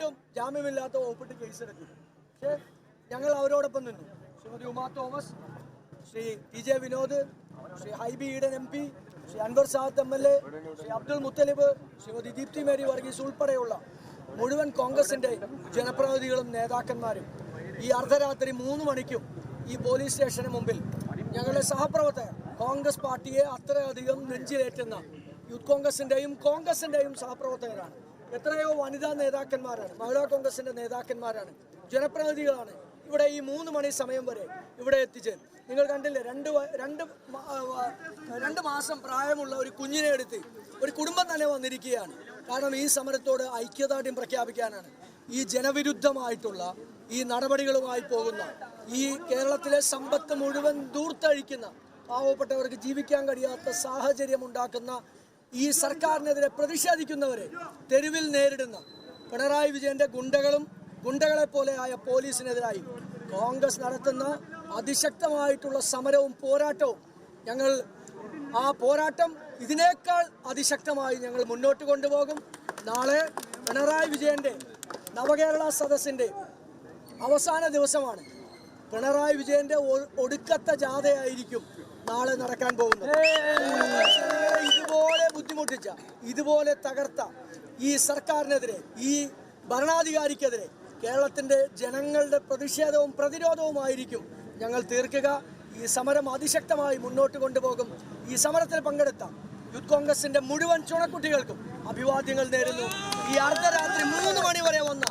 പറ്റും ജാമ്യമില്ലാത്ത വകുപ്പിട്ട് കേസെടുക്കും. പക്ഷേ ഞങ്ങൾ അവരോടൊപ്പം നിന്നു. Shrimati Uma Thomas, Shri TJ Vinod, Shri Hibi Eden MP, Shri Anwar Sadath MLA, Shri Abdul Muthalib, Shrimati Deepthi Mary Varghese ഉൾപ്പെടെയുള്ള മുഴുവൻ കോൺഗ്രസിൻ്റെ ജനപ്രതിനിധികളും നേതാക്കന്മാരും ഈ അർദ്ധരാത്രി 3 മണിക്കും ഈ പോലീസ് സ്റ്റേഷന് മുമ്പിൽ ഞങ്ങളുടെ സഹപ്രവർത്തകർ, കോൺഗ്രസ് പാർട്ടിയെ അത്രയധികം നെഞ്ചിലേറ്റുന്ന യൂത്ത് കോൺഗ്രസിൻ്റെയും സഹപ്രവർത്തകരാണ്. എത്രയോ വനിതാ നേതാക്കന്മാരാണ്, മഹിളാ കോൺഗ്രസിൻ്റെ നേതാക്കന്മാരാണ്, ജനപ്രതിനിധികളാണ് ഇവിടെ ഈ 3 മണി സമയം വരെ ഇവിടെ എത്തിച്ചത്. നിങ്ങൾ കണ്ടില്ലേ, രണ്ട് മാസം പ്രായമുള്ള ഒരു കുഞ്ഞിനെ എടുത്ത് ഒരു കുടുംബം തന്നെ വന്നിരിക്കുകയാണ്. കാരണം ഈ സമരത്തോട് ഐക്യദാർഢ്യം പ്രഖ്യാപിക്കാനാണ്. ഈ ജനവിരുദ്ധമായിട്ടുള്ള ഈ നടപടികളുമായി പോകുന്ന, ഈ കേരളത്തിലെ സമ്പത്ത് മുഴുവൻ ദൂർത്തഴിക്കുന്ന, പാവപ്പെട്ടവർക്ക് ജീവിക്കാൻ കഴിയാത്ത സാഹചര്യം ഉണ്ടാക്കുന്ന ഈ സർക്കാരിനെതിരെ പ്രതിഷേധിക്കുന്നവരെ തെരുവിൽ നേരിടുന്ന പിണറായി വിജയന്റെ ഗുണ്ടകളെ പോലെയായ പോലീസിനെതിരായി കോൺഗ്രസ് നടത്തുന്ന അതിശക്തമായിട്ടുള്ള സമരവും പോരാട്ടവും ആ പോരാട്ടം ഇതിനേക്കാൾ അതിശക്തമായി ഞങ്ങൾ മുന്നോട്ട് കൊണ്ടുപോകും. നാളെ പിണറായി വിജയന്റെ നവകേരള സദസ്സിന്റെ അവസാന ദിവസമാണ്. പിണറായി വിജയന്റെ ഒടുക്കത്തെ ജാഥയായിരിക്കും നാളെ നടക്കാൻ പോകുന്നത്. ഇതുപോലെ ബുദ്ധിമുട്ടിച്ച, ഇതുപോലെ തകർത്ത ഈ സർക്കാരിനെതിരെ, ഈ ഭരണാധികാരിക്കെതിരെ കേരളത്തിന്റെ ജനങ്ങളുടെ പ്രതിഷേധവും പ്രതിരോധവുമായിരിക്കും ഞങ്ങൾ തീർക്കുക. ഈ സമരം അതിശക്തമായി മുന്നോട്ട് കൊണ്ടുപോകും. ഈ സമരത്തിൽ പങ്കെടുത്ത യൂത്ത് കോൺഗ്രസിന്റെ മുഴുവൻ ചുണക്കുട്ടികൾക്കും അഭിവാദ്യങ്ങൾ നേരുന്നു. ഈ അർദ്ധരാത്രി 3 മണി വരെ വന്ന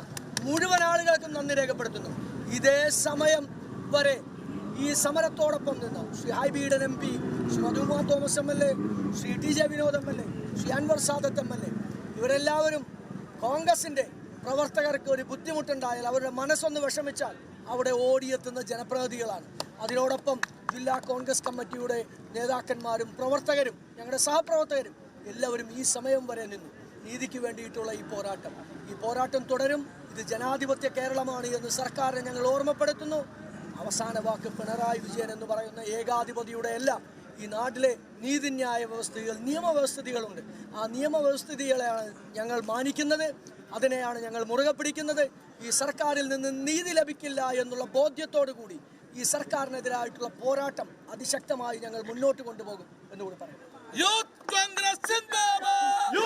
മുഴുവൻ ആളുകൾക്കും നന്ദി രേഖപ്പെടുത്തുന്നു. ഇതേ സമയം വരെ ഈ സമരത്തോടൊപ്പം നിന്ന് Shri Hibi Eden MP, Shri Uma Thomas MLA, Shri TJ Vinod MLA, Shri Anwar Sadath MLA, ഇവരെല്ലാവരും കോൺഗ്രസിന്റെ പ്രവർത്തകർക്ക് ഒരു ബുദ്ധിമുട്ടുണ്ടായാൽ, അവരുടെ മനസ്സൊന്ന് വിഷമിച്ചാൽ അവിടെ ഓടിയെത്തുന്ന ജനപ്രതിനിധികളാണ്. അതിനോടൊപ്പം ജില്ലാ കോൺഗ്രസ് കമ്മിറ്റിയുടെ നേതാക്കന്മാരും പ്രവർത്തകരും ഞങ്ങളുടെ സഹപ്രവർത്തകരും എല്ലാവരും ഈ സമയം വരെ നിന്നു. നീതിക്ക് വേണ്ടിയിട്ടുള്ള ഈ പോരാട്ടം തുടരും. ഇത് ജനാധിപത്യ കേരളമാണ് എന്ന് സർക്കാരിനെ ഞങ്ങൾ ഓർമ്മപ്പെടുത്തുന്നു. അവസാന വാക്ക് പിണറായി വിജയൻ എന്ന് പറയുന്ന ഏകാധിപതിയുടെ അല്ല. ഈ നാട്ടിലെ നീതിന്യായ വ്യവസ്ഥിതികൾ, നിയമവ്യവസ്ഥിതികളുണ്ട്. ആ നിയമവ്യവസ്ഥിതികളെയാണ് ഞങ്ങൾ മാനിക്കുന്നത്, അതിനെയാണ് ഞങ്ങൾ മുറുകെ പിടിക്കുന്നത്. ഈ സർക്കാരിൽ നിന്ന് നീതി ലഭിക്കില്ല എന്നുള്ള ബോധ്യത്തോടു കൂടി ഈ സർക്കാരിനെതിരായിട്ടുള്ള പോരാട്ടം അതിശക്തമായി ഞങ്ങൾ മുന്നോട്ട് കൊണ്ടുപോകും എന്നുകൂടി പറയും. യൂത്ത് കോൺഗ്രസ് സിന്ദാബാദ്!